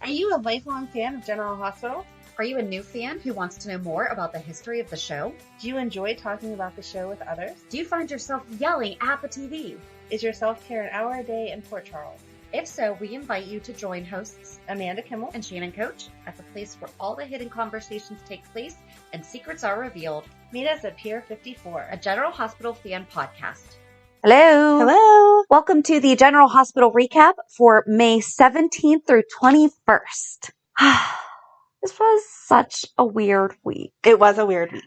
Are you a lifelong fan of General Hospital? Are you a new fan who wants to know more about the history of the show? Do you enjoy talking about the show with others? Do you find yourself yelling at the TV? Is your self-care an hour a day in Port Charles? If so, we invite you to join hosts Amanda Kimmel and Shannon Coach at the place where all the hidden conversations take place and secrets are revealed. Meet us at Pier 54, a General Hospital fan podcast. Hello. Hello. Welcome to the General Hospital recap for May 17th through 21st. This was such a weird week. It was a weird week.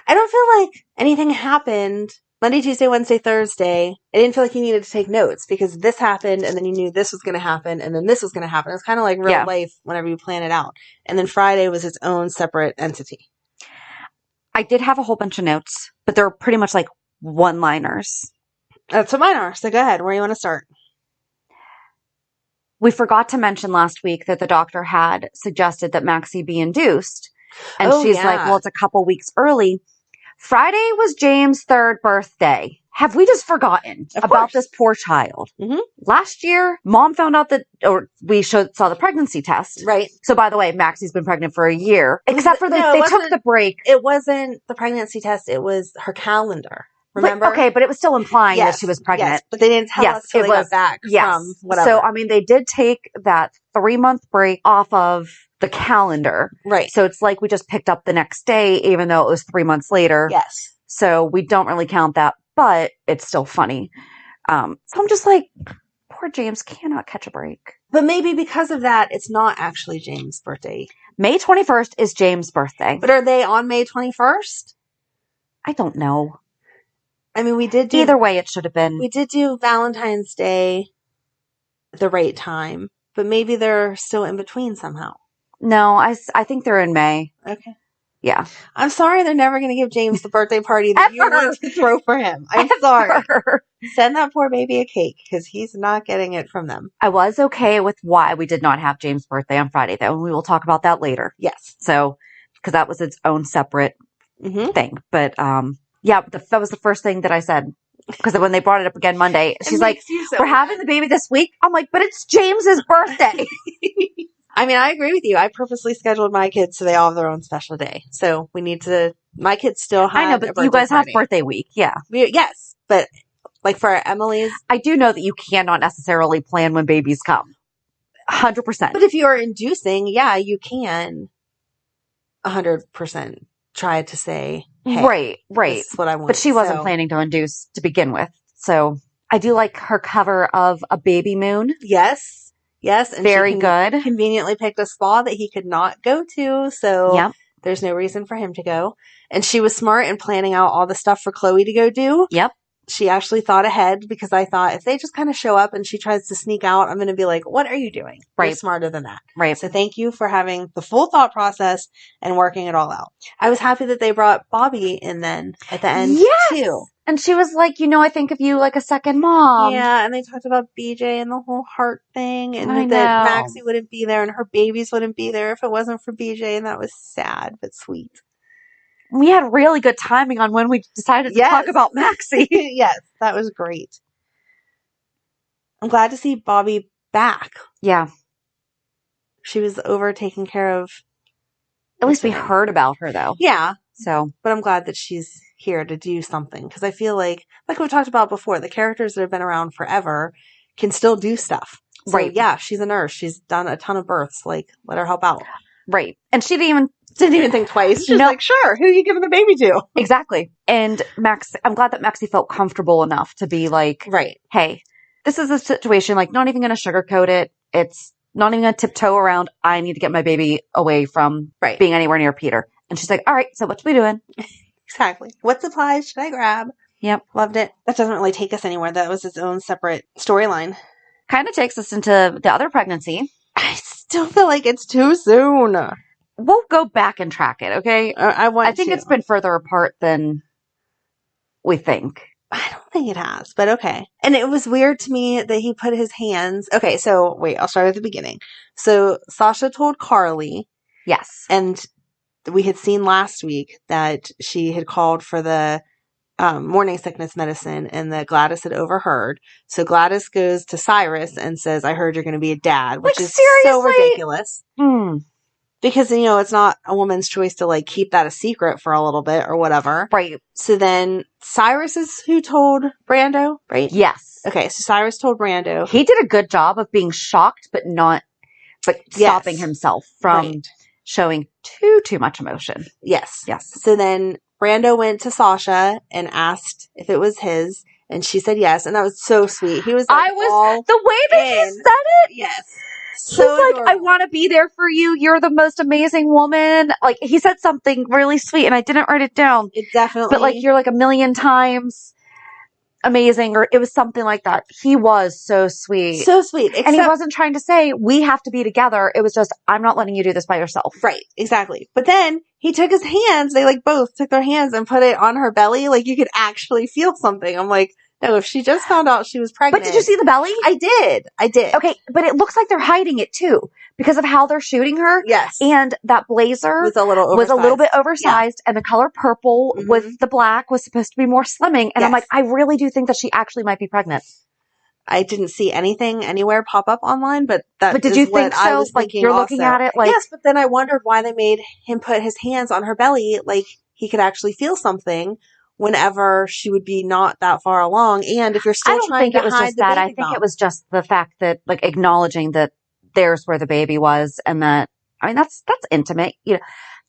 I don't feel like anything happened Monday, Tuesday, Wednesday, Thursday. I didn't feel like you needed to take notes because this happened and then you knew this was going to happen and then this was going to happen. It's kind of like real life whenever you plan it out. And then Friday was its own separate entity. I did have a whole bunch of notes, but they're pretty much like one-liners. That's what mine are. So go ahead. Where do you want to start? We forgot to mention last week that the doctor had suggested that Maxie be induced. And she's like, well, it's a couple weeks early. Friday was James' 3rd birthday. Have we just forgotten about this poor child? Mm-hmm. Last year, mom found out that, or we saw the pregnancy test. Right. So by the way, Maxie's been pregnant for a year. Except for they took the break. It wasn't the pregnancy test. It was her calendar. Remember? But it was still implying that she was pregnant. Yes, but they didn't tell us till they got back from whatever. So, I mean, they did take that 3-month break off of the calendar. Right. So it's like we just picked up the next day, even though it was 3 months later. Yes. So we don't really count that, but it's still funny. So I'm just like, poor James cannot catch a break. But maybe because of that, it's not actually James' birthday. May 21st is James' birthday. But are they on May 21st? I don't know. I mean, we did do... Either way, it should have been. We did do Valentine's Day at the right time, but maybe they're still in between somehow. No, I think they're in May. Okay. Yeah. I'm sorry they're never going to give James the birthday party that you want to throw for him. I'm sorry. Send that poor baby a cake because he's not getting it from them. I was okay with why we did not have James' birthday on Friday, though, and we will talk about that later. Yes. So, because that was its own separate thing. But, yeah, that was the first thing that I said. Because when they brought it up again Monday, she's like, we're having the baby this week? I'm like, but it's James's birthday. I mean, I agree with you. I purposely scheduled my kids so they all have their own special day. So we need to, my kids still have I know, but you guys have birthday week. Yeah. Yes. But like for Emily's. I do know that you cannot necessarily plan when babies come. 100%. But if you are inducing, yeah, you can 100% try to say, hey, right. This is what I want. But she wasn't planning to induce to begin with. So I do like her cover of a babymoon. Yes. And very good. Conveniently picked a spa that he could not go to. So there's no reason for him to go. And she was smart in planning out all the stuff for Chloe to go do. Yep. She actually thought ahead because I thought if they just kind of show up and she tries to sneak out, I'm going to be like, what are you doing? Right. You're smarter than that. Right. So thank you for having the full thought process and working it all out. I was happy that they brought Bobby in then at the end too. And she was like, I think of you like a second mom. Yeah, and they talked about BJ and the whole heart thing and that Maxie wouldn't be there and her babies wouldn't be there if it wasn't for BJ, and that was sad but sweet. We had really good timing on when we decided to talk about Maxie. Yes, that was great. I'm glad to see Bobby back. Yeah. She was over taking care of... At least we heard about her, though. Yeah. So, but I'm glad that she's here to do something. Because I feel like we've talked about before, the characters that have been around forever can still do stuff. So, right. Yeah, she's a nurse. She's done a ton of births. Like, let her help out. Right. And she didn't even think twice. She's like, sure, who are you giving the baby to? Exactly. And I'm glad that Maxie felt comfortable enough to be like, right, hey, this is a situation, like, not even going to sugarcoat it. It's not even going to tiptoe around. I need to get my baby away from being anywhere near Peter. And she's like, all right, so what are we doing? Exactly. What supplies should I grab? Yep. Loved it. That doesn't really take us anywhere. That was its own separate storyline. Kind of takes us into the other pregnancy. I still feel like it's too soon. We'll go back and track it, okay? I think it's been further apart than we think. I don't think it has, but okay. And it was weird to me that he put his hands... Okay, so wait, I'll start at the beginning. So Sasha told Carly. Yes. And we had seen last week that she had called for the morning sickness medicine and that Gladys had overheard. So Gladys goes to Cyrus and says, I heard you're going to be a dad, which is seriously? so ridiculous. Because, it's not a woman's choice to, keep that a secret for a little bit or whatever. Right. So then Cyrus is who told Brando, right? Yes. Okay, so Cyrus told Brando. He did a good job of being shocked, but stopping himself from showing too much emotion. Yes. So then Brando went to Sasha and asked if it was his, and she said yes, and that was so sweet. He was the way that he said it. Yes. He's like, I want to be there for you. You're the most amazing woman. Like, he said something really sweet, and I didn't write it down. It definitely. But, you're a million times amazing, or it was something like that. He was so sweet. So sweet. And he wasn't trying to say, we have to be together. It was just, I'm not letting you do this by yourself. Right. Exactly. But then he took his hands. They, both took their hands and put it on her belly. You could actually feel something. I'm like, no, if she just found out she was pregnant. But did you see the belly? I did. Okay, but it looks like they're hiding it too because of how they're shooting her. Yes. And that blazer was a little bit oversized, and the color purple with the black was supposed to be more slimming. And I'm like, I really do think that she actually might be pregnant. I didn't see anything anywhere pop up online, but did you think so? I was thinking you're also. Looking at it yes, but then I wondered why they made him put his hands on her belly, he could actually feel something whenever she would be not that far along. And if you're still trying to hide the baby, I think it was just the fact that acknowledging that there's where the baby was, and that that's intimate.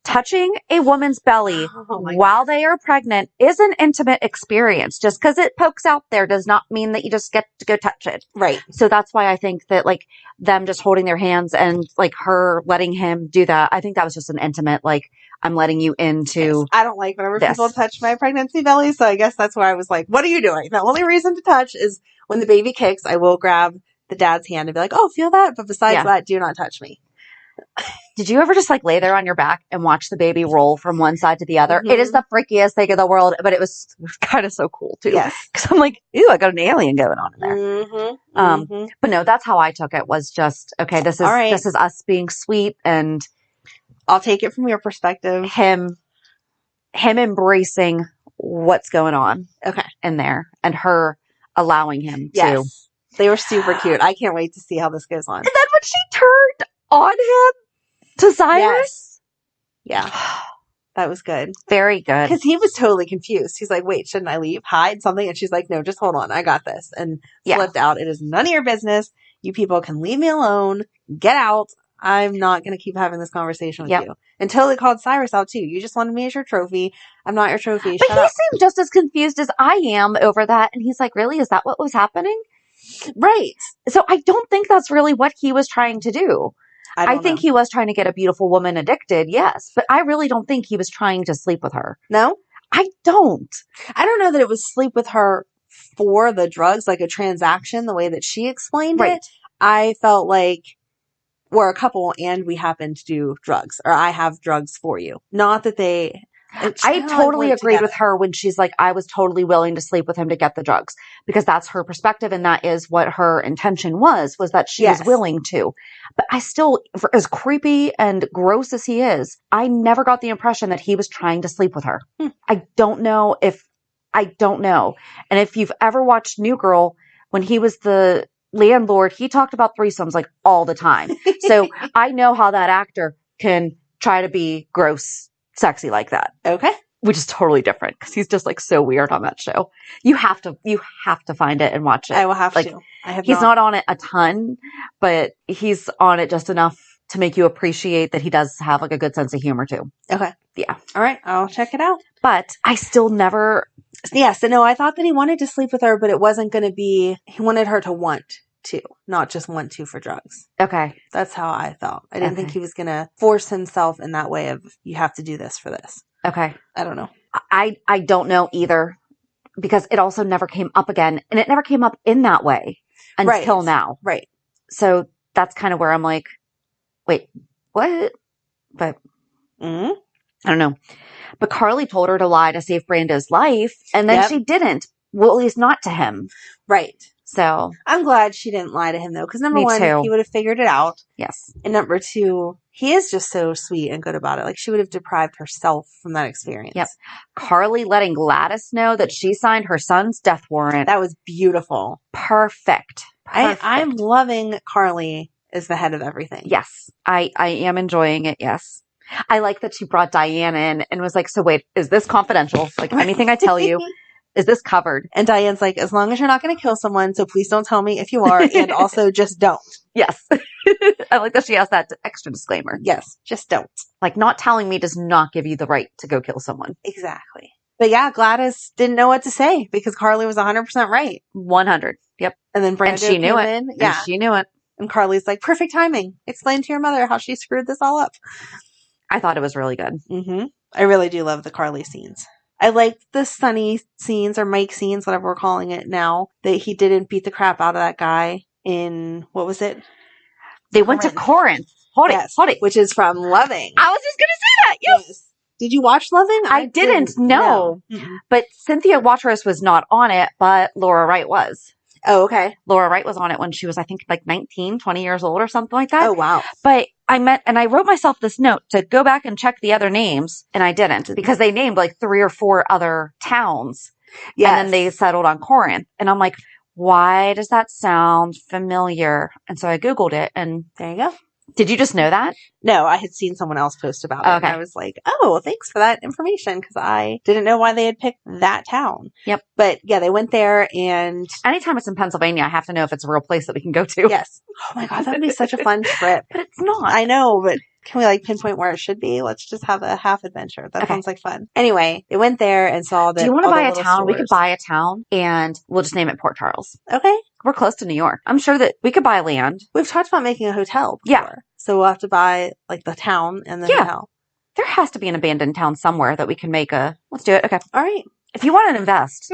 Touching a woman's belly while they are pregnant is an intimate experience. Just because it pokes out there does not mean that you just get to go touch it. Right. So that's why I think that them just holding their hands and her letting him do that, I think that was just an intimate, I'm letting you into. I don't like whenever people touch my pregnancy belly. So I guess that's why I was like, what are you doing? The only reason to touch is when the baby kicks, I will grab the dad's hand and be like, oh, feel that. But besides that, do not touch me. Did you ever just lay there on your back and watch the baby roll from one side to the other? It is the freakiest thing in the world, but it was kind of so cool too. Yes. Because I'm like, ew, I got an alien going on in there. But no, that's how I took it, was just, okay, this is us being sweet, and I'll take it from your perspective. Him embracing what's going on in there, and her allowing him to. They were super cute. I can't wait to see how this goes on. And then when she turned on him to Cyrus. Yeah. That was good. Very good. Because he was totally confused. He's like, wait, shouldn't I leave? Hide something? And she's like, no, just hold on. I got this. And flipped out. It is none of your business. You people can leave me alone. Get out. I'm not going to keep having this conversation with you. Until they called Cyrus out too. You just wanted me as your trophy. I'm not your trophy. But he seemed just as confused as I am over that. And he's like, really? Is that what was happening? Right. So I don't think that's really what he was trying to do. I think he was trying to get a beautiful woman addicted, yes. But I really don't think he was trying to sleep with her. No? I don't. I don't know that it was sleep with her for the drugs, like a transaction, the way that she explained it. I felt like we're a couple and we happen to do drugs, or I have drugs for you. Not that they... I totally agreed with her when she's like, I was totally willing to sleep with him to get the drugs, because that's her perspective. And that is what her intention was that she was willing to. But I still, as creepy and gross as he is, I never got the impression that he was trying to sleep with her. I don't know. And if you've ever watched New Girl, when he was the landlord, he talked about threesomes all the time. So I know how that actor can try to be gross, sexy like that. Okay. Which is totally different, because he's just so weird on that show. You have to find it and watch it. I will have to. He's not on it a ton, but he's on it just enough to make you appreciate that he does have a good sense of humor too. Okay. Yeah. All right. I'll check it out. But I still never. Yeah. So no, I thought that he wanted to sleep with her, but it wasn't going to be, he wanted her to want to, not just want to for drugs. Okay. That's how I thought. I didn't think he was going to force himself in that way of, you have to do this for this. Okay. I don't know. I don't know either, because it also never came up again, and it never came up in that way until now. Right. So that's kind of where I'm like, wait, what? But I don't know. But Carly told her to lie to save Brando's life, and then she didn't. Well, at least not to him. Right. So I'm glad she didn't lie to him, though, because number Me one, too. he would have figured it out. Yes. And number two, he is just so sweet and good about it. Like, she would have deprived herself from that experience. Yep. Carly letting Gladys know that she signed her son's death warrant. That was beautiful. Perfect. I'm loving Carly as the head of everything. Yes. I am enjoying it. Yes. I like that she brought Diane in and was like, so wait, is this confidential? Like, anything I tell you, is this covered? And Diane's like, as long as you're not going to kill someone, so please don't tell me if you are, and also just don't. Yes. I like that she has that extra disclaimer. Yes, just don't. Like, not telling me does not give you the right to go kill someone. Exactly. But yeah, Gladys didn't know what to say because Carly was 100% right. 100. Yep. And then Brando and she knew it. in. Yeah. And she knew it. And Carly's like, perfect timing. Explain to your mother how she screwed this all up. I thought it was really good. Mm-hmm. I really do love the Carly scenes. I like the Sunny scenes, or Mike scenes, whatever we're calling it now, that he didn't beat the crap out of that guy in, what was it? They went to Corinth. Hold it. Which is from Loving. I was just going to say that. Yes. Did you watch Loving? I didn't. No. But Cynthia Watros was not on it, but Laura Wright was. Oh, okay. Laura Wright was on it when she was, I think, like 19, 20 years old or something like that. Oh, wow. But I wrote myself this note to go back and check the other names, and I didn't because they named like 3 or 4 other towns. Yes. And then they settled on Corinth. And I'm like, why does that sound familiar? And so I Googled it, and there you go. Did you just know that? No, I had seen someone else post about it. Okay. And I was like, oh, thanks for that information, because I didn't know why they had picked that town. Yep. But yeah, they went there, and anytime it's in Pennsylvania, I have to know if it's a real place that we can go to. Yes. Oh my God, that would be such a fun trip. But it's not. I know, but can we like pinpoint where it should be? Let's just have a half adventure. That sounds like fun. Anyway, they went there and saw that. Do you want to buy a town? Stores. We could buy a town and we'll just name it Port Charles. Okay. We're close to New York. I'm sure that we could buy land. We've talked about making a hotel before. Yeah. So we'll have to buy like the town and the hotel. There has to be an abandoned town somewhere that we can make let's do it. Okay. All right. If you want to invest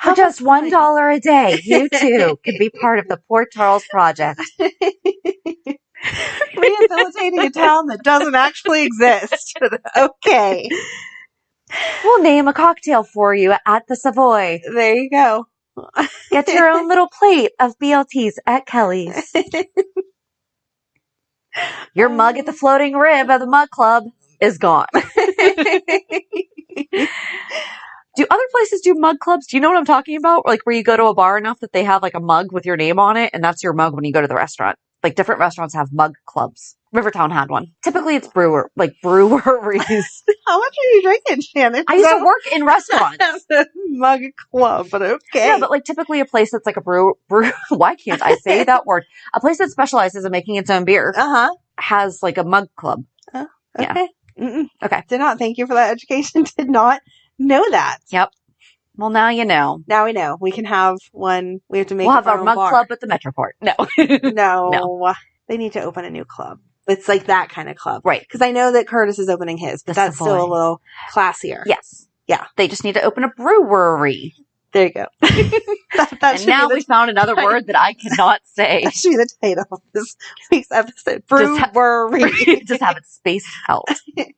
for just $1 a day, you too could be part of the Port Charles project. Rehabilitating a town that doesn't actually exist. Okay. We'll name a cocktail for you at the Savoy. There you go. Get your own little plate of BLTs at Kelly's. Your mug at the Floating Rib of the Mug Club is gone. Do other places do mug clubs? Do you know what I'm talking about? Like where you go to a bar enough that they have like a mug with your name on it, and that's your mug when you go to the restaurant. Like different restaurants have mug clubs. Rivertown had one. Typically it's breweries. How much are you drinking, Shannon? I used to work in restaurants. Mug club, but okay. Yeah, but like typically a place that's like a brew. Why can't I say that word? A place that specializes in making its own beer has like a mug club. Oh, okay. Yeah. Okay. Did not. Thank you for that education. Did not know that. Yep. Well, now you know. Now we know. We can have one. We have to make. We'll have our mug club at the Metroport. No. No. They need to open a new club. It's like that kind of club. Right. Because I know that Curtis is opening his, but that's still a little classier. Yes. Yeah. They just need to open a brewery. There you go. that and now we found another word that I cannot say. That should be the title of this week's episode. Brewery. Just have it spaced out.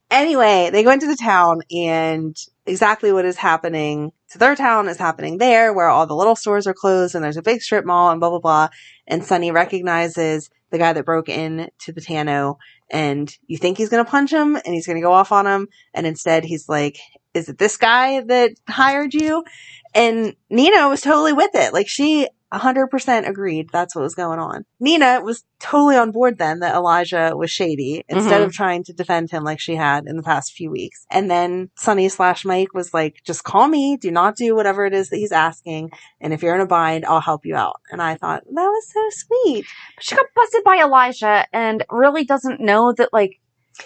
Anyway, they go into the town, and exactly what is happening to their town is happening there, where all the little stores are closed and there's a big strip mall and blah, blah, blah. And Sonny recognizes the guy that broke in to the Tano, and you think he's going to punch him and he's going to go off on him. And instead he's like, is it this guy that hired you? And Nina was totally with it. Like she 100% agreed that's what was going on. Nina was totally on board then that Elijah was shady instead of trying to defend him like she had in the past few weeks. And then Sonny/Mike was like, just call me. Do not do whatever it is that he's asking. And if you're in a bind, I'll help you out. And I thought that was so sweet. But she got busted by Elijah and really doesn't know that like,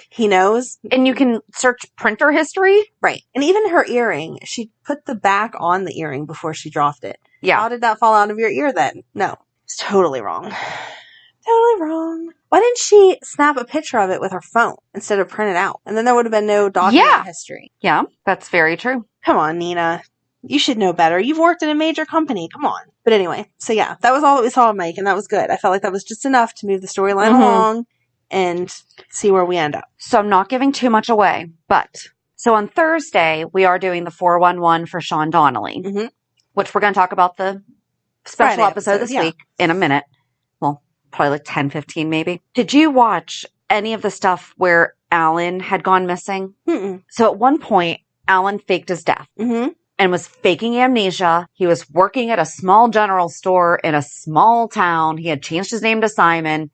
he knows. And you can search printer history. Right. And even her earring, she put the back on the earring before she dropped it. Yeah. How did that fall out of your ear then? No. It's totally wrong. Totally wrong. Why didn't she snap a picture of it with her phone instead of print it out? And then there would have been no document history. Yeah, that's very true. Come on, Nina. You should know better. You've worked in a major company. Come on. But anyway, so yeah, that was all that we saw of Mike, and that was good. I felt like that was just enough to move the storyline along and see where we end up. So I'm not giving too much away, but so on Thursday, we are doing the 411 for Sean Donnelly, which we're going to talk about the special episode this week in a minute. Well, probably like 10, 15 maybe. Did you watch any of the stuff where Alan had gone missing? Mm-mm. So at one point, Alan faked his death and was faking amnesia. He was working at a small general store in a small town. He had changed his name to Simon.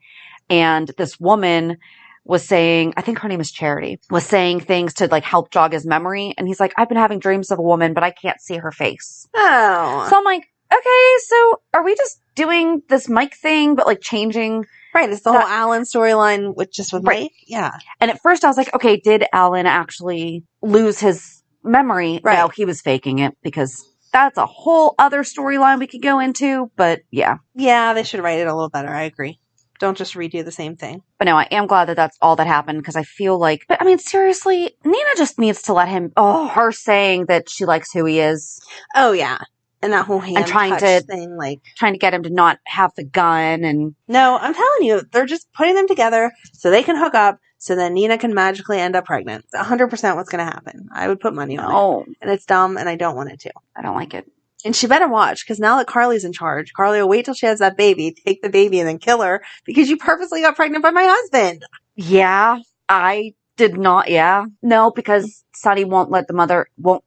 And this woman was saying, I think her name is Charity, was saying things to like help jog his memory. And he's like, I've been having dreams of a woman, but I can't see her face. Oh. So I'm like, okay, so are we just doing this Mike thing, but like changing? Right, it's the whole Alan storyline with Mike. Yeah. And at first I was like, okay, did Alan actually lose his memory? Right. No, he was faking it, because that's a whole other storyline we could go into. But yeah. Yeah, they should write it a little better. I agree. Don't just redo the same thing. But no, I am glad that that's all that happened, because I feel like, but I mean, seriously, Nina just needs to let him, her saying that she likes who he is. Oh, yeah. And that whole hand trying thing, trying to get him to not have the gun. And no, I'm telling you, they're just putting them together so they can hook up, so then Nina can magically end up pregnant. 100% what's going to happen. I would put money on it. And it's dumb, and I don't want it to. I don't like it. And she better watch, because now that Carly's in charge, Carly will wait till she has that baby, take the baby, and then kill her, because you purposely got pregnant by my husband. Yeah, I did not. Yeah. No, because Sonny won't let the mother, no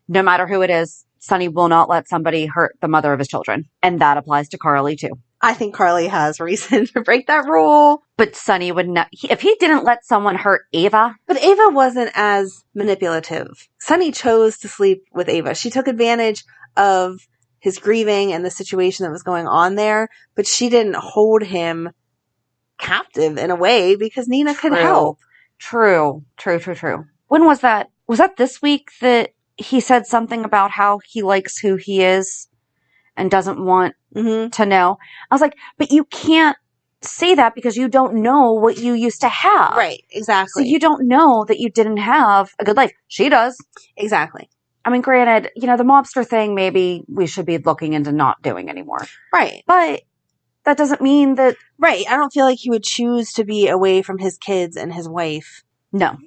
matter who it is, Sonny will not let somebody hurt the mother of his children. And that applies to Carly too. I think Carly has reason to break that rule. But Sonny would not, if he didn't let someone hurt Ava. But Ava wasn't as manipulative. Sonny chose to sleep with Ava. She took advantage of his grieving and the situation that was going on there, but she didn't hold him captive in a way, because Nina could help. True. When was that? Was that this week that he said something about how he likes who he is and doesn't want to know? I was like, but you can't say that, because you don't know what you used to have. Right, exactly. So you don't know that you didn't have a good life. She does. Exactly. I mean, granted, the mobster thing, maybe we should be looking into not doing anymore. Right. But that doesn't mean that... Right. I don't feel like he would choose to be away from his kids and his wife. No.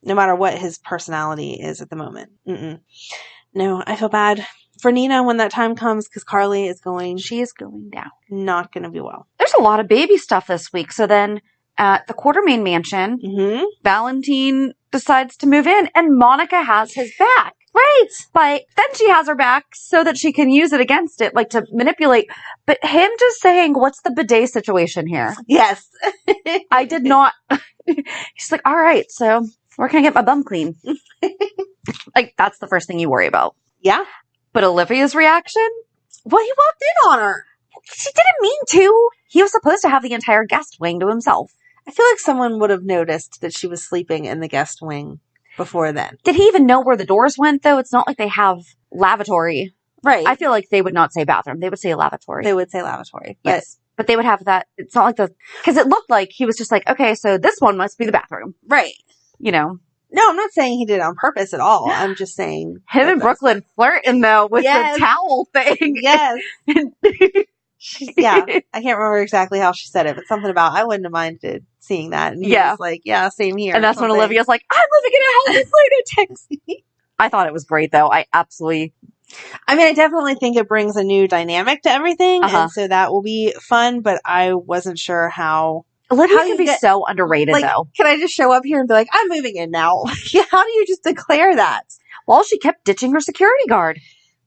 No matter what his personality is at the moment. No, I feel bad for Nina when that time comes, because Carly is going... She is going down. Not going to be well. There's a lot of baby stuff this week. So then at the Quartermain mansion, Valentin decides to move in, and Monica has his back. Right. But then she has her back so that she can use it against it, like to manipulate. But him just saying, what's the bidet situation here? Yes. I did not. She's like, all right, so where can I get my bum clean? Like, that's the first thing you worry about. Yeah. But Olivia's reaction? Well, he walked in on her. She didn't mean to. He was supposed to have the entire guest wing to himself. I feel like someone would have noticed that she was sleeping in the guest wing before then. Did he even know where the doors went, though? It's not like they have lavatory. Right. I feel like they would not say bathroom. They would say lavatory. They would say lavatory. But yes. But they would have that. It's not like because it looked like he was just like, okay, so this one must be the bathroom. Right. No, I'm not saying he did it on purpose at all. I'm just saying. Him and Brooklyn flirting, though, with the towel thing. Yes. Yeah. I can't remember exactly how she said it, but something about, I wouldn't have minded seeing that. And he was like, yeah, same here. And that's when Olivia's like, I'm living in a house with lunatics. I thought it was great, though. I definitely think it brings a new dynamic to everything. And so that will be fun, but I wasn't sure how. Olivia can be so underrated, though. Can I just show up here and be like, I'm moving in now? How do you just declare that? Well, she kept ditching her security guard.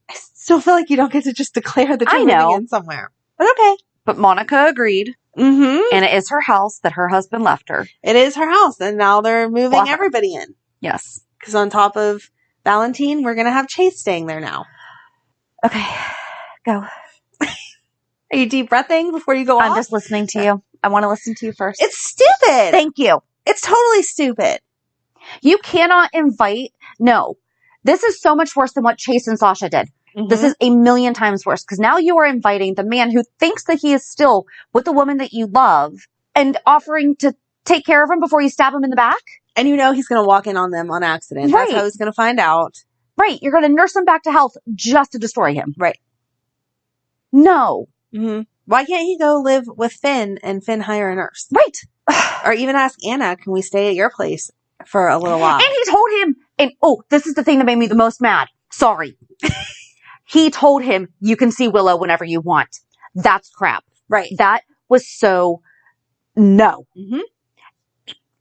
I still feel like you don't get to just declare that you're moving in somewhere. But okay. But Monica agreed. And it is her house that her husband left her. It is her house. And now they're moving everybody in. Yes. Because on top of Valentin, we're going to have Chase staying there now. Okay. Go. Are you deep breathing before you go off? I'm just listening to you. I want to listen to you first. It's stupid. Thank you. It's totally stupid. You cannot invite. No. This is so much worse than what Chase and Sasha did. This is a million times worse, because now you are inviting the man who thinks that he is still with the woman that you love and offering to take care of him before you stab him in the back. And he's going to walk in on them on accident. Right. That's how he's going to find out. Right. You're going to nurse him back to health just to destroy him. Right. No. Why can't he go live with Finn and Finn hire a nurse? Right. Or even ask Anna, can we stay at your place for a little while? And he told him, and this is the thing that made me the most mad. Sorry. he told him, you can see Willow whenever you want. That's crap. Right. That was so no. Mm-hmm.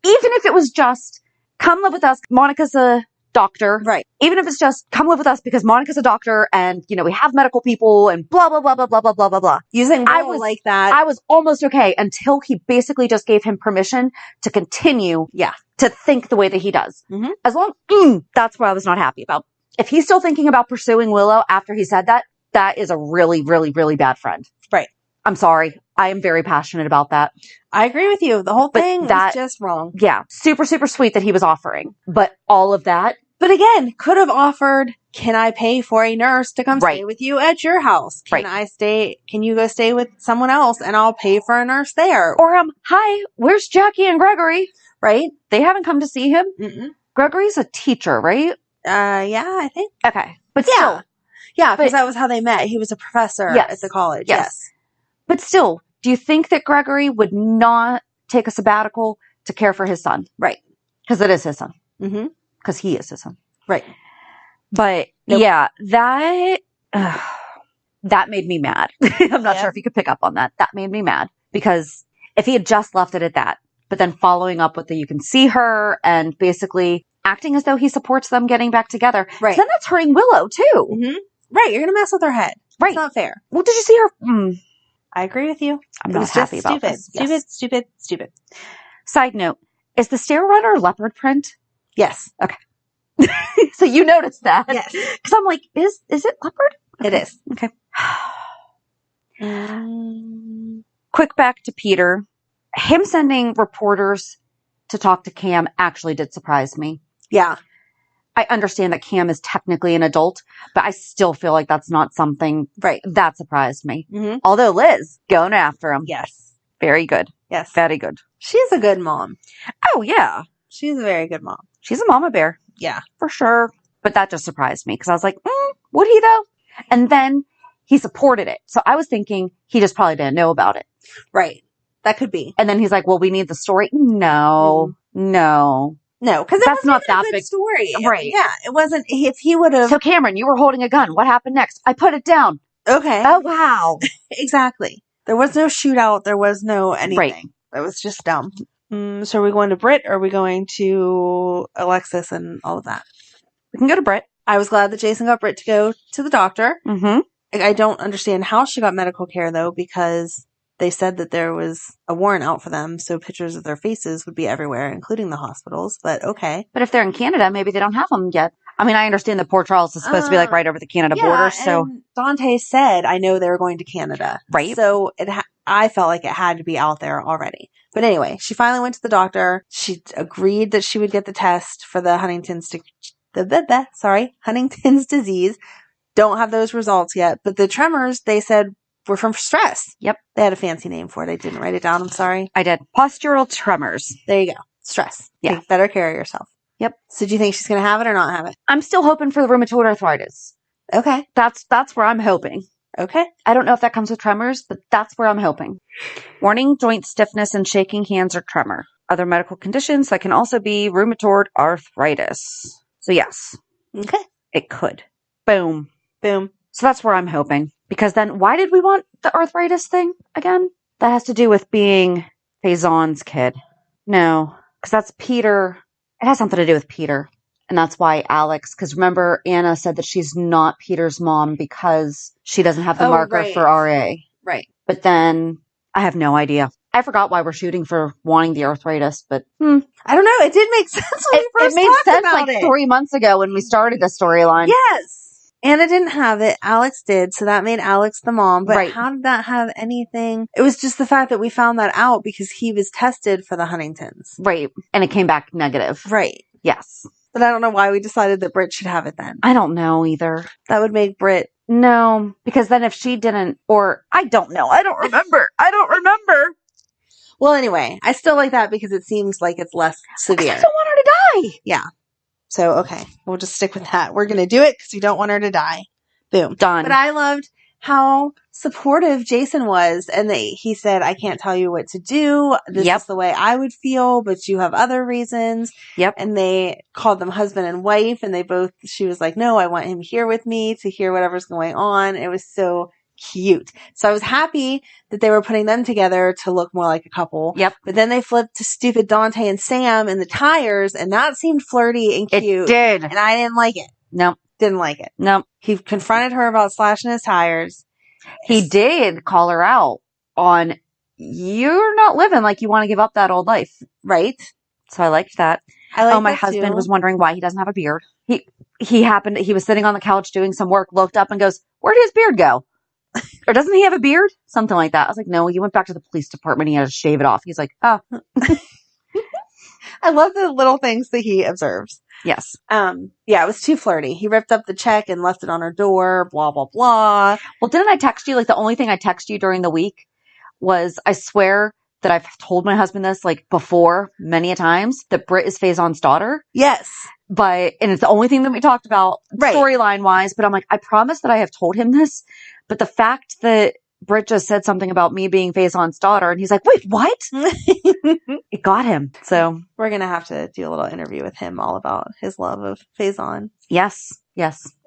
Even if it was just, come live with us, Monica's a doctor. Right. Even if it's just, come live with us because Monica's a doctor and, we have medical people and blah, blah, blah, blah, blah, blah, blah, blah, blah. Using Willow like that. I was almost okay until he basically just gave him permission to continue to think the way that he does. Mm-hmm. As long, that's what I was not happy about. If he's still thinking about pursuing Willow after he said that, that is a really, really, really bad friend. Right. I'm sorry. I am very passionate about that. I agree with you. The whole thing was just wrong. Yeah. Super, super sweet that he was offering. But all of that. But again, could have offered, can I pay for a nurse to come stay with you at your house? Can you go stay with someone else and I'll pay for a nurse there? Or, hi, where's Jackie and Gregory? Right? They haven't come to see him? Mm-mm. Gregory's a teacher, right? Yeah, I think. Okay. But still. Yeah, because that was how they met. He was a professor at the college. Yes. But still, do you think that Gregory would not take a sabbatical to care for his son? Right. Because it is his son. Mm-hmm. Because he is his son. Right. But that made me mad. I'm not sure if you could pick up on that. That made me mad. Because if he had just left it at that, but then following up with the you can see her and basically acting as though he supports them getting back together. Right. Then that's hurting Willow too. Mm-hmm. Right. You're going to mess with her head. Right. It's not fair. Well, did you see her? I agree with you. I'm not happy about this. Stupid. Side note, is the stair runner leopard print? Yes. Okay. So you noticed that. Yes. Because I'm like, is it leopard? Okay. It is. Okay. Quick back to Peter. Him sending reporters to talk to Cam actually did surprise me. Yeah. I understand that Cam is technically an adult, but I still feel like that's not something that surprised me. Mm-hmm. Although Liz, going after him. Yes. Very good. Yes. Very good. She's a good mom. Oh, yeah. She's a very good mom. She's a mama bear. Yeah. For sure. But that just surprised me because I was like, would he though? And then he supported it. So I was thinking he just probably didn't know about it. Right. That could be. And then he's like, well, we need the story. No, because that's not that big story. Right. Yeah. It wasn't, if he would have. So Cameron, you were holding a gun. What happened next? I put it down. Okay. Oh, wow. Exactly. There was no shootout. There was no anything. Right. That was just dumb. So are we going to Britt or are we going to Alexis and all of that? We can go to Britt. I was glad that Jason got Britt to go to the doctor. Mm-hmm. I don't understand how she got medical care though, because they said that there was a warrant out for them, so pictures of their faces would be everywhere, including the hospitals, but okay. But if they're in Canada, maybe they don't have them yet. I mean, I understand that Port Charles is supposed to be like right over the Canada border, so. And Dante said, I know they were going to Canada. Right. So I felt like it had to be out there already. But anyway, she finally went to the doctor. She agreed that she would get the test for the Huntington's disease. Don't have those results yet, but the tremors, they said, were from stress. Yep. They had a fancy name for it. I didn't write it down. I'm sorry. I did. Postural tremors. There you go. Stress. Yeah. Take better care of yourself. Yep. So do you think she's going to have it or not have it? I'm still hoping for the rheumatoid arthritis. Okay. That's where I'm hoping. Okay. I don't know if that comes with tremors, but that's where I'm hoping. Warning, joint stiffness and shaking hands are tremor. Other medical conditions that can also be rheumatoid arthritis. So yes. Okay. It could. Boom. Boom. So that's where I'm hoping. Because then why did we want the arthritis thing again? That has to do with being Faison's kid. No, because that's Peter. It has something to do with Peter. And that's why Alex, because remember Anna said that she's not Peter's mom because she doesn't have the marker for RA. Right. But then I have no idea. I forgot why we're shooting for wanting the arthritis, but I don't know. It did make sense when we first talked about it. It made sense like 3 months ago when we started the storyline. Yes. Anna didn't have it. Alex did. So that made Alex the mom. But how did that have anything? It was just the fact that we found that out because he was tested for the Huntington's. Right. And it came back negative. Right. Yes. But I don't know why we decided that Britt should have it then. I don't know either. That would make Britt. No, because then if she didn't, or I don't know. I don't remember. Well, anyway, I still like that because it seems like it's less severe. I don't want her to die. Yeah. So, okay. We'll just stick with that. We're going to do it because we don't want her to die. Boom. Done. But I loved how supportive Jason was. And he said, I can't tell you what to do. This is the way I would feel, but you have other reasons. Yep. And they called them husband and wife. And she was like, no, I want him here with me to hear whatever's going on. It was so cute. So I was happy that they were putting them together to look more like a couple. Yep. But then they flipped to stupid Dante and Sam in the tires, and that seemed flirty and cute. It did. And I didn't like it. No. Didn't like it. No. He confronted her about slashing his tires. He did call her out on, you're not living like you want to give up that old life. Right. So I liked that. My husband was wondering why he doesn't have a beard. He was sitting on the couch doing some work, looked up and goes, where did his beard go? Or doesn't he have a beard? Something like that. I was like, no, he went back to the police department. He had to shave it off. He's like, oh. I love the little things that he observes. Yes. It was too flirty. He ripped up the check and left it on her door, blah, blah, blah. Well, didn't I text you? Like, the only thing I texted you during the week was, I swear that I've told my husband this, like, before many a times, that Britt is Faison's daughter. Yes. And it's the only thing that we talked about storyline wise, but I'm like, I promise that I have told him this, but the fact that Britt just said something about me being Faison's daughter, and he's like, wait, what? It got him. So we're going to have to do a little interview with him all about his love of Faison. Yes.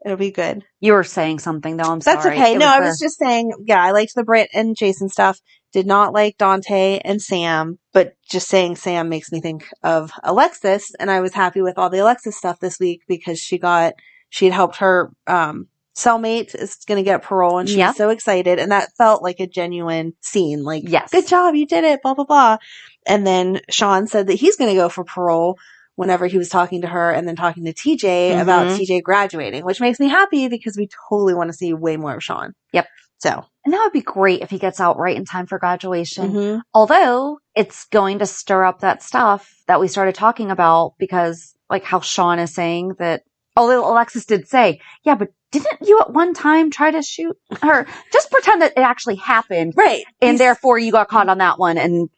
It'll be good. You were saying something though. I'm sorry. That's okay. I was just saying, I liked the Britt and Jason stuff. Did not like Dante and Sam, but just saying Sam makes me think of Alexis. And I was happy with all the Alexis stuff this week because she had helped her, cellmate is going to get parole, and she's so excited. And that felt like a genuine scene. Like, good job. You did it, blah, blah, blah. And then Sean said that he's going to go for parole whenever he was talking to her and then talking to TJ about TJ graduating, which makes me happy because we totally want to see way more of Sean. Yep. So. And that would be great if he gets out right in time for graduation. Although it's going to stir up that stuff that we started talking about because like how Sean is saying that, although Alexis did say, yeah, but didn't you at one time try to shoot her? Just pretend that it actually happened. Right. And therefore you got caught on that one. And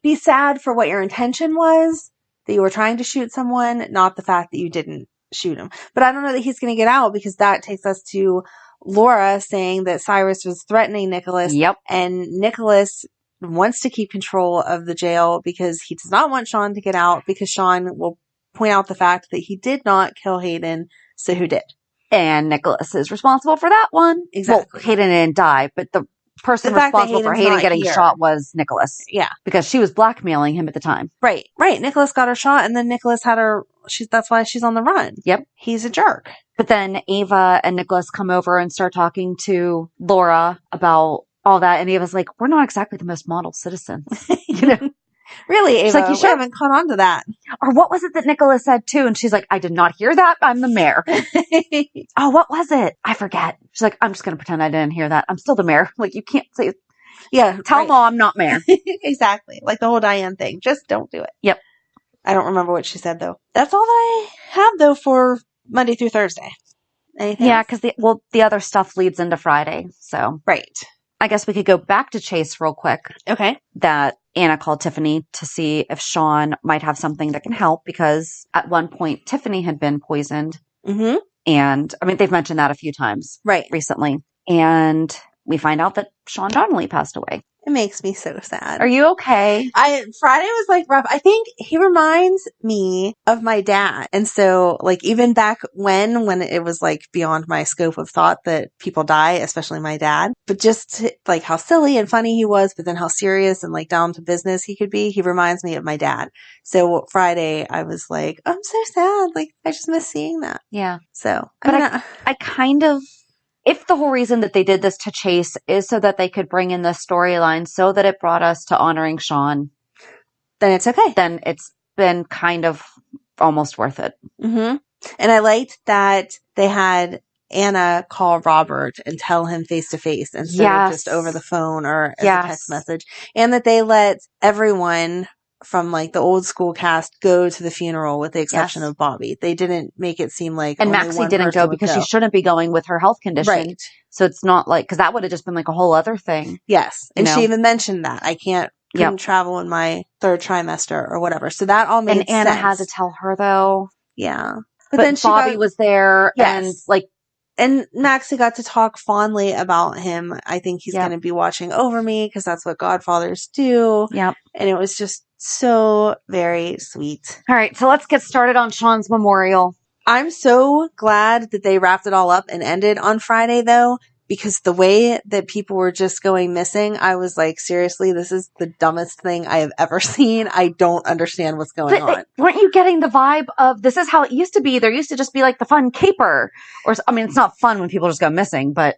be sad for what your intention was, that you were trying to shoot someone, not the fact that you didn't shoot him. But I don't know that he's going to get out because that takes us to Laura saying that Cyrus was threatening Nicholas. Yep. And Nicholas wants to keep control of the jail because he does not want Sean to get out because Sean will point out the fact that he did not kill Hayden. So who did? And Nicholas is responsible for that one. Exactly. Well, Hayden didn't die, but the person responsible for Hayden getting shot was Nicholas. Yeah. Because she was blackmailing him at the time. Right. Nicholas got her shot and then Nicholas had her, that's why she's on the run. Yep. He's a jerk. But then Ava and Nicholas come over and start talking to Laura about all that. And Ava's like, we're not exactly the most model citizens. Really, Ava? She's like, you haven't caught on to that. Or what was it that Nicholas said too? And she's like, I did not hear that. I'm the mayor. Oh, what was it? I forget. She's like, I'm just going to pretend I didn't hear that. I'm still the mayor. Like, you can't say, tell Mom I'm not mayor. Exactly. Like the whole Diane thing. Just don't do it. Yep. I don't remember what she said though. That's all I have though for Monday through Thursday. Anything else? Because the other stuff leads into Friday. So. Right. I guess we could go back to Chase real quick. Okay. That Anna called Tiffany to see if Sean might have something that can help because at one point Tiffany had been poisoned. Mm-hmm. And I mean, they've mentioned that a few times recently. And we find out that Sean Donnelly passed away. It makes me so sad. Are you okay? Friday was like rough. I think he reminds me of my dad. And so like even back when it was like beyond my scope of thought that people die, especially my dad, but just like how silly and funny he was, but then how serious and like down to business he could be. He reminds me of my dad. So Friday I was like, I'm so sad. Like I just miss seeing that. Yeah. So, but I kind of, if the whole reason that they did this to Chase is so that they could bring in this storyline so that it brought us to honoring Sean, then it's okay. Then it's been kind of almost worth it. Mm-hmm. And I liked that they had Anna call Robert and tell him face to face instead of just over the phone or as a text message. And that they let everyone from like the old school cast go to the funeral with the exception of Bobby. They didn't make it seem like and Maxie didn't go because she shouldn't be going with her health condition. Right. So it's not like, because that would have just been like a whole other thing. Yes. And she even mentioned that I couldn't travel in my third trimester or whatever. So that all made sense. And Anna had to tell her though. Yeah. But then Bobby was there and like And Maxie got to talk fondly about him. I think he's going to be watching over me because that's what godfathers do. Yep. And it was just so very sweet. All right, so let's get started on Sean's memorial. I'm so glad that they wrapped it all up and ended on Friday, though, because the way that people were just going missing, I was like, seriously, this is the dumbest thing I have ever seen. I don't understand what's going on. Weren't you getting the vibe of this is how it used to be? There used to just be like the fun caper. Or, I mean, it's not fun when people just go missing, but.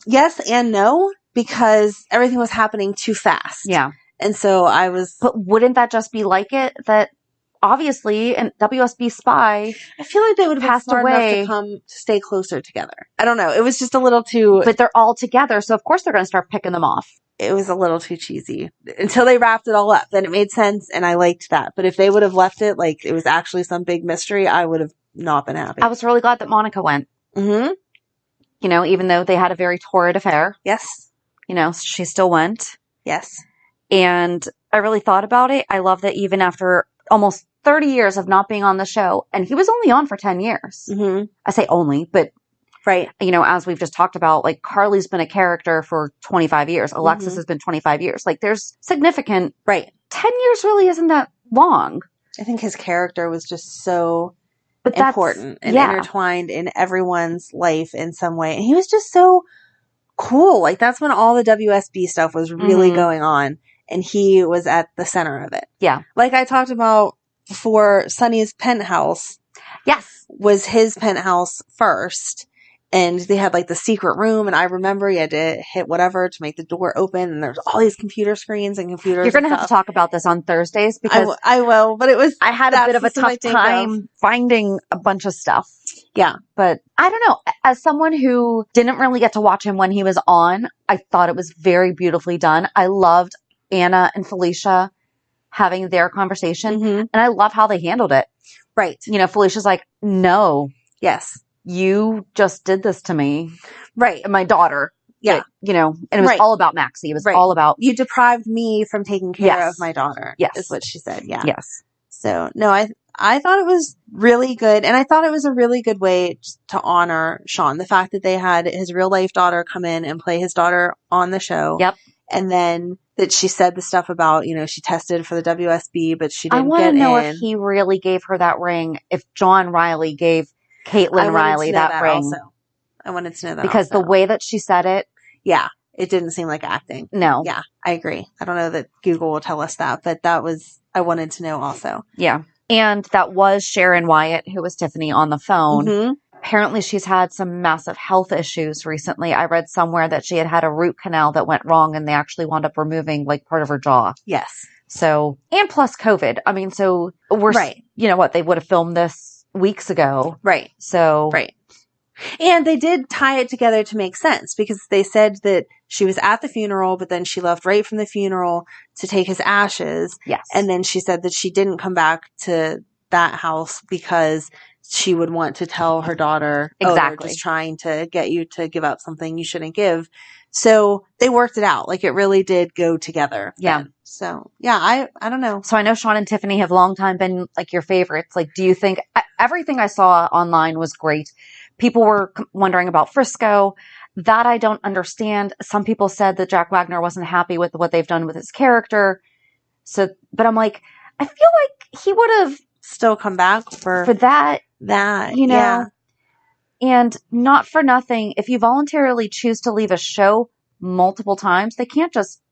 Yes and no, because everything was happening too fast. Yeah. And so I was. But wouldn't that just be like it? That obviously an WSB spy. I feel like they would have passed been smart away enough to come to stay closer together. I don't know. It was just a little too. But they're all together, so of course they're going to start picking them off. It was a little too cheesy until they wrapped it all up. Then it made sense, and I liked that. But if they would have left it like it was actually some big mystery, I would have not been happy. I was really glad that Monica went. Mm-hmm. You know, even though they had a very torrid affair. Yes. You know, she still went. Yes. And I really thought about it. I love that even after almost 30 years of not being on the show, and he was only on for 10 years. Mm-hmm. I say only, but right. You know, as we've just talked about, like Carly's been a character for 25 years. Alexis has been 25 years. Like there's significant, 10 years really isn't that long. I think his character was just so important and intertwined in everyone's life in some way. And he was just so cool. Like that's when all the WSB stuff was really going on. And he was at the center of it. Yeah. Like I talked about before, Sonny's penthouse. Yes. Was his penthouse first. And they had like the secret room. And I remember you had to hit whatever to make the door open. And there's all these computer screens and computers. You're going to have to talk about this on Thursdays because I will. But I had a bit of a tough time finding a bunch of stuff. Yeah. But I don't know. As someone who didn't really get to watch him when he was on, I thought it was very beautifully done. I loved Anna and Felicia having their conversation. And I love how they handled it. Right. You know, Felicia's like, no. Yes. You just did this to me. Right. And my daughter. Yeah. But, you know, and it was all about Maxie. It was all about. You deprived me from taking care of my daughter. Yes. Is what she said. Yeah. Yes. So, no, I thought it was really good. And I thought it was a really good way to honor Sean. The fact that they had his real life daughter come in and play his daughter on the show. Yep. And then that she said the stuff about, you know, she tested for the WSB, but she didn't get in. I want to know if he really gave her that ring, if John Riley gave Caitlin Riley that ring. Also. I wanted to know that because also. The way that she said it. Yeah. It didn't seem like acting. No. Yeah. I agree. I don't know that Google will tell us that, but I wanted to know also. Yeah. And that was Sharon Wyatt, who was Tiffany on the phone. Apparently she's had some massive health issues recently. I read somewhere that she had a root canal that went wrong and they actually wound up removing like part of her jaw. Yes. So, and plus COVID. I mean, so we're, you know what, they would have filmed this weeks ago. Right. So. Right. And they did tie it together to make sense because they said that she was at the funeral, but then she left right from the funeral to take his ashes. Yes. And then she said that she didn't come back to that house because she would want to tell her daughter, they're just trying to get you to give up something you shouldn't give. So they worked it out. Like it really did go together. Yeah. Then. So yeah, I don't know. So I know Sean and Tiffany have long time been like your favorites. Like, do you think everything I saw online was great? People were wondering about Frisco. That I don't understand. Some people said that Jack Wagner wasn't happy with what they've done with his character. So, but I'm like, I feel like he would have still come back for that, you know, yeah. And not for nothing. If you voluntarily choose to leave a show multiple times, they can't just,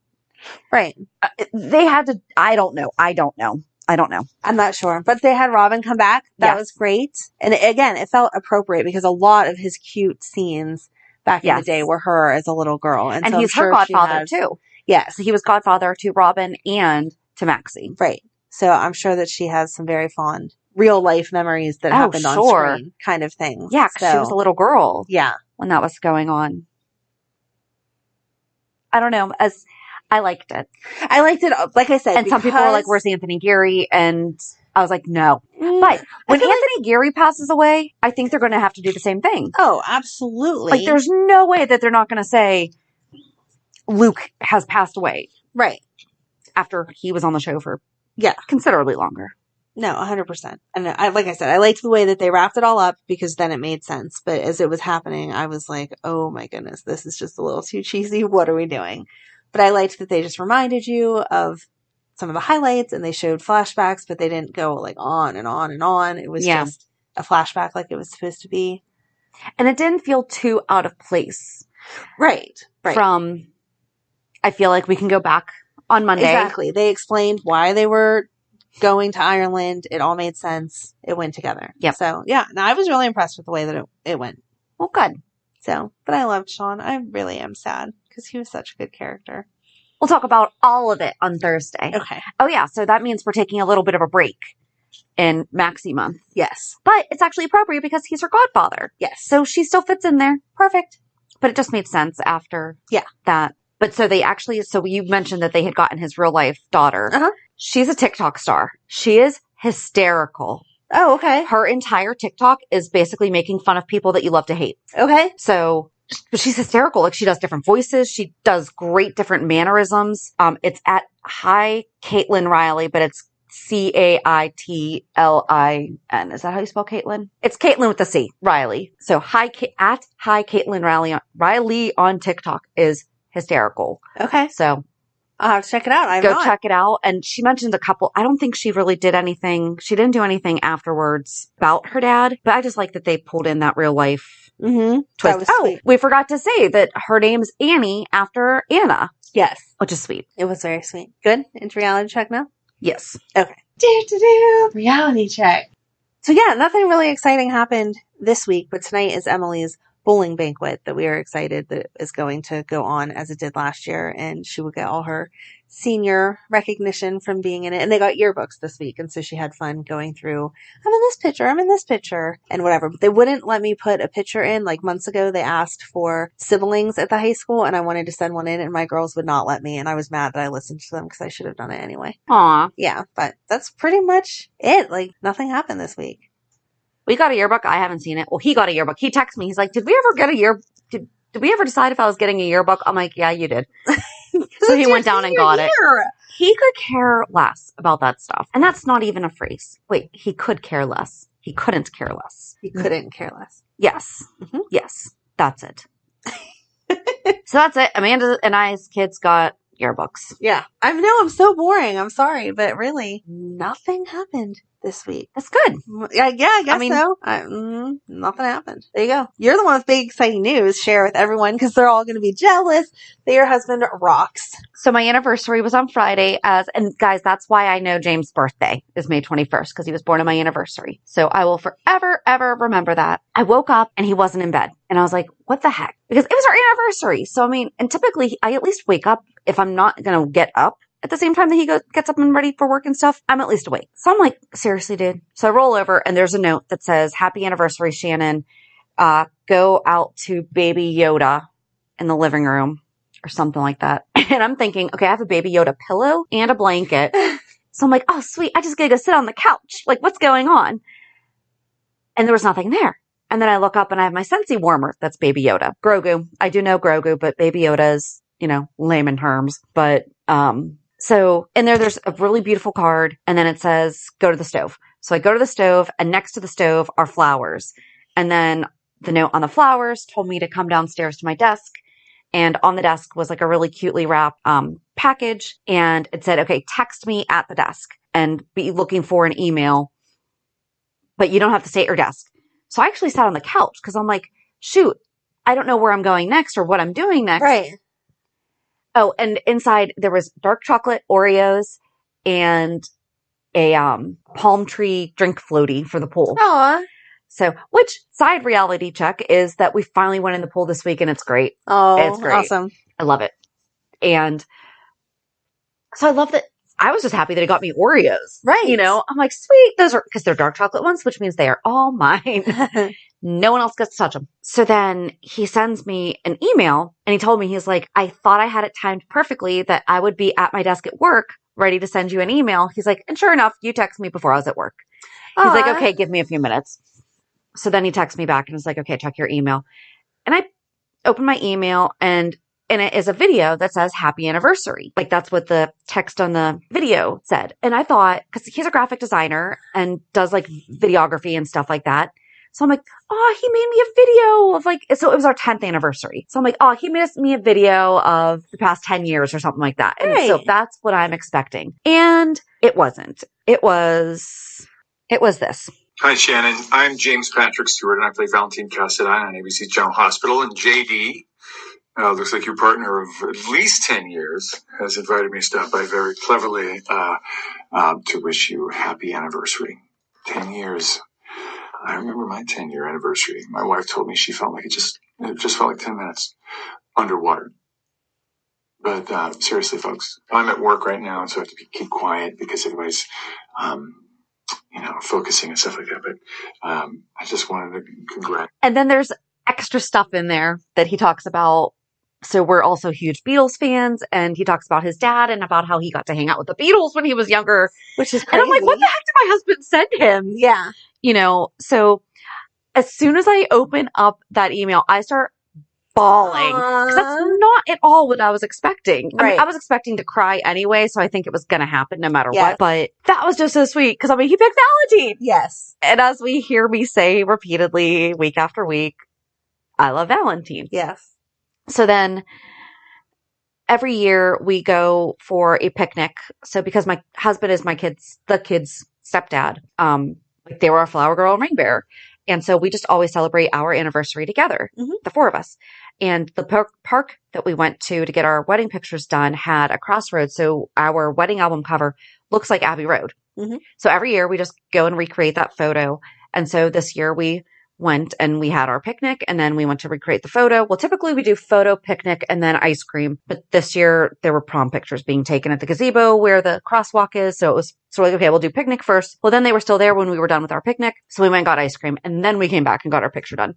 they had to, I don't know. I'm not sure. But they had Robin come back. That was great. And again, it felt appropriate because a lot of his cute scenes back in the day were her as a little girl. And so he's her godfather too. Yes. He was godfather to Robin and to Maxie. Right. So I'm sure that she has some very fond real life memories that happened on screen kind of things. Yeah, because she was a little girl. Yeah. When that was going on. I don't know. I liked it. I liked it, like I said. And some people were like, where's Anthony Geary? And I was like, no. But when Anthony Geary passes away, I think they're going to have to do the same thing. Oh, absolutely. Like, there's no way that they're not going to say Luke has passed away. Right. After he was on the show for considerably longer. No, 100%. And like I said, I liked the way that they wrapped it all up because then it made sense. But as it was happening, I was like, oh my goodness, this is just a little too cheesy. What are we doing? But I liked that they just reminded you of some of the highlights and they showed flashbacks, but they didn't go like on and on and on. It was just a flashback like it was supposed to be. And it didn't feel too out of place. Right. From, I feel like we can go back on Monday. Exactly. They explained why they were going to Ireland. It all made sense. It went together. Yep. So, yeah. No, I was really impressed with the way that it went. Well, good. So, but I loved Sean. I really am sad because he was such a good character. We'll talk about all of it on Thursday. Okay. Oh, yeah. So that means we're taking a little bit of a break in Maxie month. Yes. But it's actually appropriate because he's her godfather. Yes. So she still fits in there. Perfect. But it just made sense after that. But so you mentioned that they had gotten his real life daughter. Uh-huh. She's a TikTok star. She is hysterical. Oh, okay. Her entire TikTok is basically making fun of people that you love to hate. Okay. So, but she's hysterical. Like she does different voices. She does great different mannerisms. It's at Hi Caitlin Riley, but it's Caitlin. Is that how you spell Caitlin? It's Caitlin with the C, Riley. So at Hi Caitlin Riley on TikTok is hysterical. Okay. So I'll have to check it out. Go check it out. And she mentioned a couple. I don't think she really did anything. She didn't do anything afterwards about her dad, but I just like that they pulled in that real life twist. That was sweet. We forgot to say that her name's Annie after Anna. Yes. Which is sweet. It was very sweet. Good. Into reality check now? Yes. Okay. Reality check. So yeah, nothing really exciting happened this week, but tonight is Emily's bowling banquet that we are excited that is going to go on as it did last year, and she will get all her senior recognition from being in it. And they got yearbooks this week, and so she had fun going through, I'm in this picture, and whatever. But they wouldn't let me put a picture in. Like months ago, they asked for siblings at the high school, and I wanted to send one in, and my girls would not let me, and I was mad that I listened to them because I should have done it anyway. Aw. Yeah, but that's pretty much it. Like, nothing happened this week. We got a yearbook. I haven't seen it. Well, he got a yearbook. He texted me. He's like, did we ever get a yearbook? Did we ever decide if I was getting a yearbook? I'm like, yeah, you did. So he went down and got it. He could care less about that stuff. And that's not even a phrase. Wait, he could care less. He couldn't care less. He couldn't care less. Yes. Mm-hmm. Yes. That's it. So that's it. Amanda and I's kids got yearbooks. Yeah. I know I'm so boring. I'm sorry, but really nothing happened this week. That's good. Yeah, I guess so. Nothing happened. There you go. You're the one with big exciting news. Share with everyone because they're all going to be jealous that your husband rocks. So my anniversary was on Friday and guys, that's why I know James' birthday is May 21st because he was born on my anniversary. So I will forever, ever remember that. I woke up and he wasn't in bed and I was like, what the heck? Because it was our anniversary. So, I mean, and typically I at least wake up if I'm not going to get up at the same time that he gets up and ready for work and stuff, I'm at least awake. So I'm like, seriously, dude? So I roll over and there's a note that says, happy anniversary, Shannon. Go out to Baby Yoda in the living room or something like that. And I'm thinking, okay, I have a Baby Yoda pillow and a blanket. So I'm like, oh, sweet. I just gotta go sit on the couch. Like, what's going on? And there was nothing there. And then I look up and I have my Scentsy warmer. That's Baby Yoda. Grogu. I do know Grogu, but Baby Yoda is, layman terms. But, so in there's a really beautiful card and then it says, go to the stove. So I go to the stove and next to the stove are flowers. And then the note on the flowers told me to come downstairs to my desk. And on the desk was like a really cutely wrapped package. And it said, okay, text me at the desk and be looking for an email, but you don't have to stay at your desk. So I actually sat on the couch because I'm like, shoot, I don't know where I'm going next or what I'm doing next. Right. Oh, and inside there was dark chocolate Oreos and a palm tree drink floaty for the pool. Aw. So, which side reality check is that we finally went in the pool this week and it's great. Oh, it's great. Awesome. I love it. And so I love that. I was just happy that he got me Oreos. Right. I'm like, sweet. Those are, because they're dark chocolate ones, which means they are all mine. No one else gets to touch them. So then he sends me an email and he told me, he's like, I thought I had it timed perfectly that I would be at my desk at work ready to send you an email. He's like, and sure enough, you text me before I was at work. He's like, okay, give me a few minutes. So then he texts me back and was like, okay, check your email. And I opened my email and And it is a video that says happy anniversary. Like that's what the text on the video said. And I thought, because he's a graphic designer and does like videography and stuff like that. So I'm like, oh, he made me a video of like, so it was our 10th anniversary. So I'm like, oh, he made me a video of the past 10 years or something like that. And so that's what I'm expecting. And it wasn't. It was this. Hi, Shannon. I'm James Patrick Stewart, and I play Valentin on ABC General Hospital. And JD, looks like your partner of at least 10 years, has invited me to stop by very cleverly to wish you a happy anniversary. 10 years. I remember my 10-year anniversary. My wife told me she felt like it just felt like 10 minutes underwater. But seriously, folks, I'm at work right now, so I have to keep quiet because everybody's, focusing and stuff like that. But I just wanted to congratulate. And then there's extra stuff in there that he talks about. So we're also huge Beatles fans, and he talks about his dad and about how he got to hang out with the Beatles when he was younger. Which is crazy. And I'm like, what the heck did my husband send him? Yeah. So as soon as I open up that email, I start bawling. Because that's not at all what I was expecting. Right. I mean, I was expecting to cry anyway, so I think it was going to happen no matter what. But that was just so sweet, because he picked Valentin. Yes. And as we hear me say repeatedly, week after week, I love Valentin. Yes. So then every year we go for a picnic. So because my husband is the kids' stepdad, they were a flower girl and ring bearer. And so we just always celebrate our anniversary together, the four of us. And the park that we went to get our wedding pictures done had a crossroads. So our wedding album cover looks like Abbey Road. Mm-hmm. So every year we just go and recreate that photo. And so this year we went and we had our picnic, and then we went to recreate the photo. Well, typically we do photo, picnic, and then ice cream. But this year there were prom pictures being taken at the gazebo where the crosswalk is. So it was sort of like, okay, we'll do picnic first. Well, then they were still there when we were done with our picnic. So we went and got ice cream, and then we came back and got our picture done.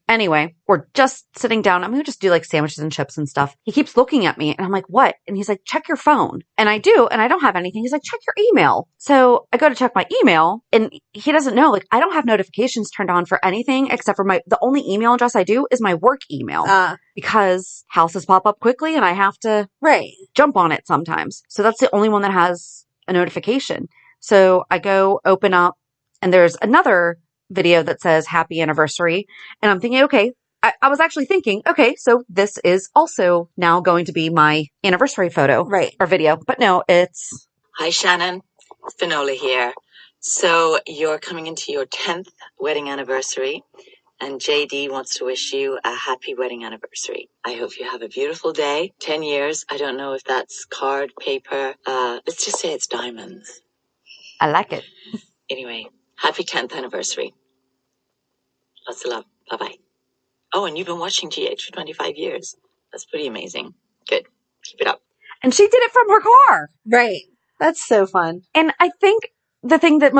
Anyway, we're just sitting down. We just do like sandwiches and chips and stuff. He keeps looking at me and I'm like, what? And he's like, check your phone. And I do, and I don't have anything. He's like, check your email. So I go to check my email, and he doesn't know, like, I don't have notifications turned on for anything except for the only email address I do is my work email because houses pop up quickly and I have to jump on it sometimes. So that's the only one that has a notification. So I go open up, and there's another video that says happy anniversary. And I'm thinking, okay, I was actually thinking, okay, so this is also now going to be my anniversary photo or video. But no, it's... Hi, Shannon. Finola here. So you're coming into your 10th wedding anniversary, and JD wants to wish you a happy wedding anniversary. I hope you have a beautiful day. 10 years. I don't know if that's card, paper. Let's just say it's diamonds. I like it. Anyway, happy 10th anniversary. Lots of love. Bye-bye. Oh, and you've been watching GH for 25 years. That's pretty amazing. Good. Keep it up. And she did it from her car. Right. That's so fun. And I think the thing that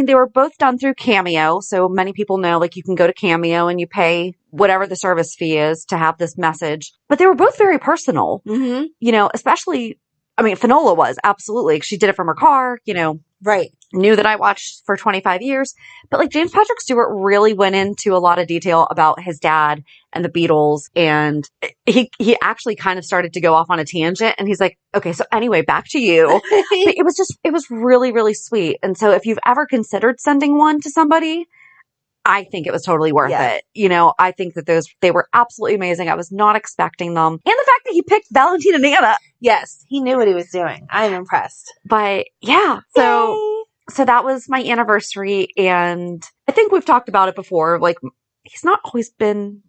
they were both done through Cameo. So many people know, like, you can go to Cameo and you pay whatever the service fee is to have this message. But they were both very personal, especially, Finola was absolutely, she did it from her car, knew that I watched for 25 years. But like James Patrick Stewart really went into a lot of detail about his dad and the Beatles. And he actually kind of started to go off on a tangent, and he's like, okay, so anyway, back to you. But it was really, really sweet. And so if you've ever considered sending one to somebody, I think it was totally worth it. I think that they were absolutely amazing. I was not expecting them. And the fact that he picked Valentin and Anna. Yes, he knew what he was doing. I'm impressed. But yeah, so that was my anniversary, and I think we've talked about it before. Like, he's not always been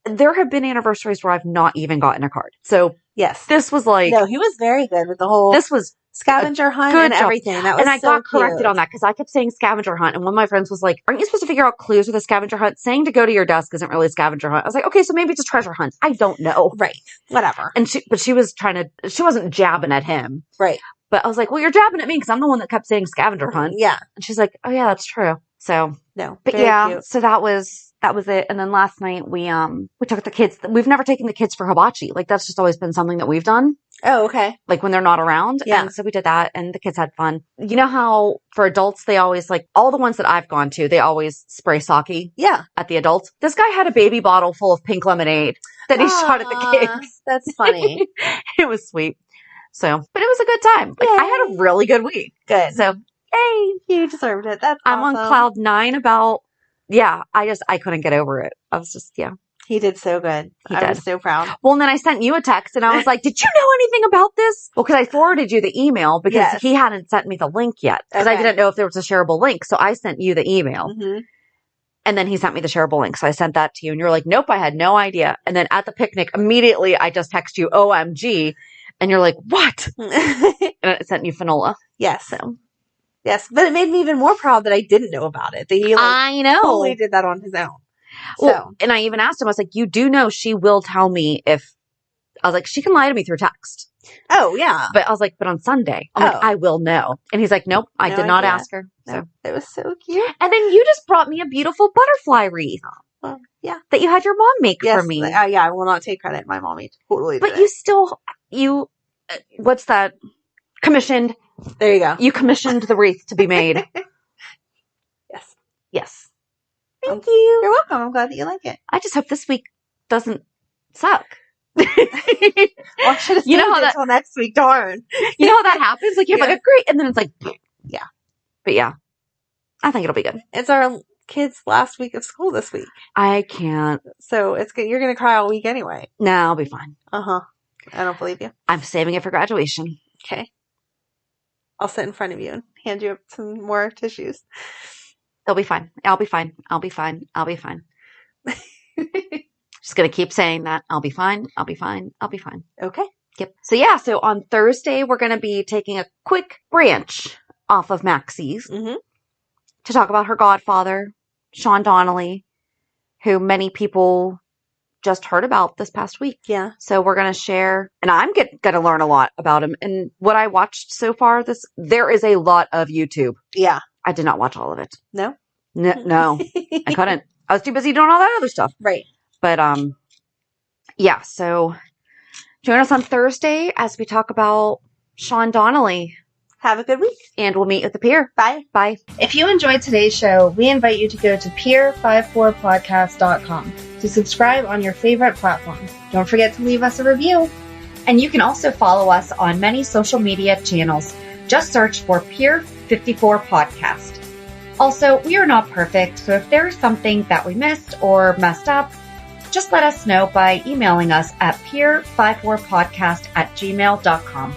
there have been anniversaries where I've not even gotten a card. So yes, this was like, no, he was very good with the whole, this was scavenger hunt and everything. That was, and I got corrected on that because I kept saying scavenger hunt, and one of my friends was like, aren't you supposed to figure out clues with a scavenger hunt? Saying to go to your desk isn't really a scavenger hunt. I was like, okay, so maybe it's a treasure hunt. I don't know. Right. Whatever. And she wasn't jabbing at him. Right. But I was like, well, you're jabbing at me because I'm the one that kept saying scavenger hunt. Yeah. And she's like, oh yeah, that's true. So no, but yeah, cute. So that was that was it. And then last night we took the kids. We've never taken the kids for hibachi. Like that's just always been something that we've done. Oh, okay. Like when they're not around. Yeah. And so we did that and the kids had fun. You know how for adults, they always like all the ones that I've gone to, they always spray sake. Yeah. At the adults. This guy had a baby bottle full of pink lemonade that he shot at the kids. That's funny. It was sweet. So, but it was a good time. Like I had a really good week. Good. So, hey, you deserved it. That's I'm awesome. on cloud 9 about, I couldn't get over it. I was just, He did so good. I was so proud. Well, and then I sent you a text and I was like, did you know anything about this? Well, because I forwarded you the email because he hadn't sent me the link yet because I didn't know if there was a shareable link. So I sent you the email and then he sent me the shareable link. So I sent that to you and you're like, nope, I had no idea. And then at the picnic, immediately I just text you OMG and you're like, what? And I sent you Finola. Yes. So. Yes. But it made me even more proud that I didn't know about it. That he I know. Totally did that on his own. Well, and I even asked him, I was like, you do know she will tell me if, I was like, she can lie to me through text. Oh, yeah. But I was like, but on Sunday, I'm like, I will know. And he's like, nope, I did not ask her. So it was so cute. And then you just brought me a beautiful butterfly wreath. Well, yeah. That you had your mom make for me. Yeah, I will not take credit. My mommy totally did. But you what's that? Commissioned. There you go. You commissioned the wreath to be made. Yes. Thank you. You're welcome. I'm glad that you like it. I just hope this week doesn't suck. Well, I should have saved it until next week. Darn. You know how that happens? Like, you're like, great. And then it's like, yeah. But yeah, I think it'll be good. It's our kids' last week of school this week. I can't. So it's good. You're going to cry all week anyway. No, I'll be fine. I don't believe you. I'm saving it for graduation. Okay. I'll sit in front of you and hand you some more tissues. They'll be fine. I'll be fine. I'll be fine. I'll be fine. Just going to keep saying that. I'll be fine. I'll be fine. I'll be fine. Okay. Yep. So yeah, so on Thursday, we're going to be taking a quick branch off of Maxie's to talk about her godfather, Sean Donnelly, who many people just heard about this past week. Yeah. So we're going to share, and I'm going to learn a lot about him. And what I watched so far, there is a lot of YouTube. Yeah. I did not watch all of it. No? No, I couldn't. I was too busy doing all that other stuff. Right. But, yeah, so join us on Thursday as we talk about Sean Donnelly. Have a good week. And we'll meet at the pier. Bye. Bye. If you enjoyed today's show, we invite you to go to pier54podcast.com to subscribe on your favorite platforms. Don't forget to leave us a review. And you can also follow us on many social media channels. Just search for Pier 54 Podcast. Also, we are not perfect, so if there is something that we missed or messed up, just let us know by emailing us at pier54podcast@gmail.com.